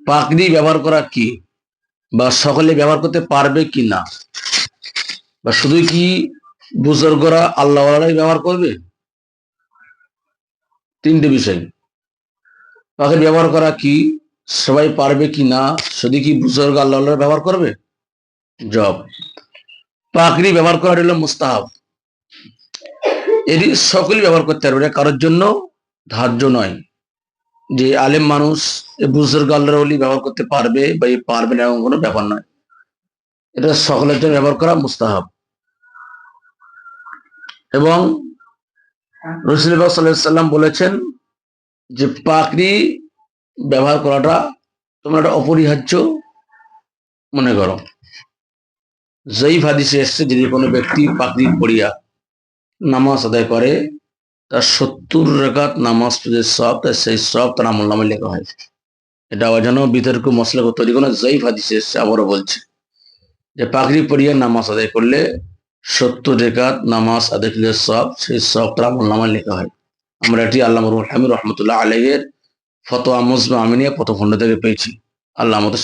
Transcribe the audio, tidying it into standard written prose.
পাগড়ি ব্যবহার করা কি, বা সকলে ব্যবহার করতে পারবে কি না, বা শুধু কি বুজুর্গরা আল্লাহওয়ালারাই ব্যবহার করবে? তিনটে বিষয়। পাগড়ি ব্যবহার করা কি, সবাই পারবে কি না, শুধু কি বুজুর্গ আল্লাহওয়ালারা ব্যবহার করবে? জবাব, পাগড়ি ব্যবহার করা হলো মুস্তাহাব। এটি সকলেই ব্যবহার করতে পারবে, এটা কারোর জন্য ধার্য নয় যে আলেম মানুষ বুজুর্গ আল্লাহর ওলি ব্যবহার করতে পারবে বা পারবে না, এমন কোনো ব্যাপার নয়। এটা সকলের জন্য ব্যবহার করা মুস্তাহাব। এবং রাসূলুল্লাহ সাল্লাল্লাহু আলাইহি ওয়াসাল্লাম বলেছেন যে পাগড়ি ব্যবহার করাটা তোমরা একটা অপরিহার্য মনে করো। জয়ীফ হাদিসে এসেছে, যদি কোনো ব্যক্তি পাগড়ি পরিয়া নামাজ আদায় করে, তার 70 রাকাত নামাজ পড়ে সব, সেই সব তার আমলনামায় লেখা হয়। এটা যেন বিতর্ক মশলা তৈরি কোনো জয়ীফ হাদিসে এসেছে। আবারও বলছে যে পাগড়ি পরিয়া নামাজ আদায় করলে 70 রাকাত নামাজ আদায় করলে সব, সেই সব তার আমলনামায় লেখা হয়। আমরা এটি আল্লামা রুহুল আমিন রহমতুল্লাহ আলাইহির ফতোয়া মুজমা আমিনিয়া প্রথম খণ্ড থেকে পেয়েছি। আল্লাহ আমাদের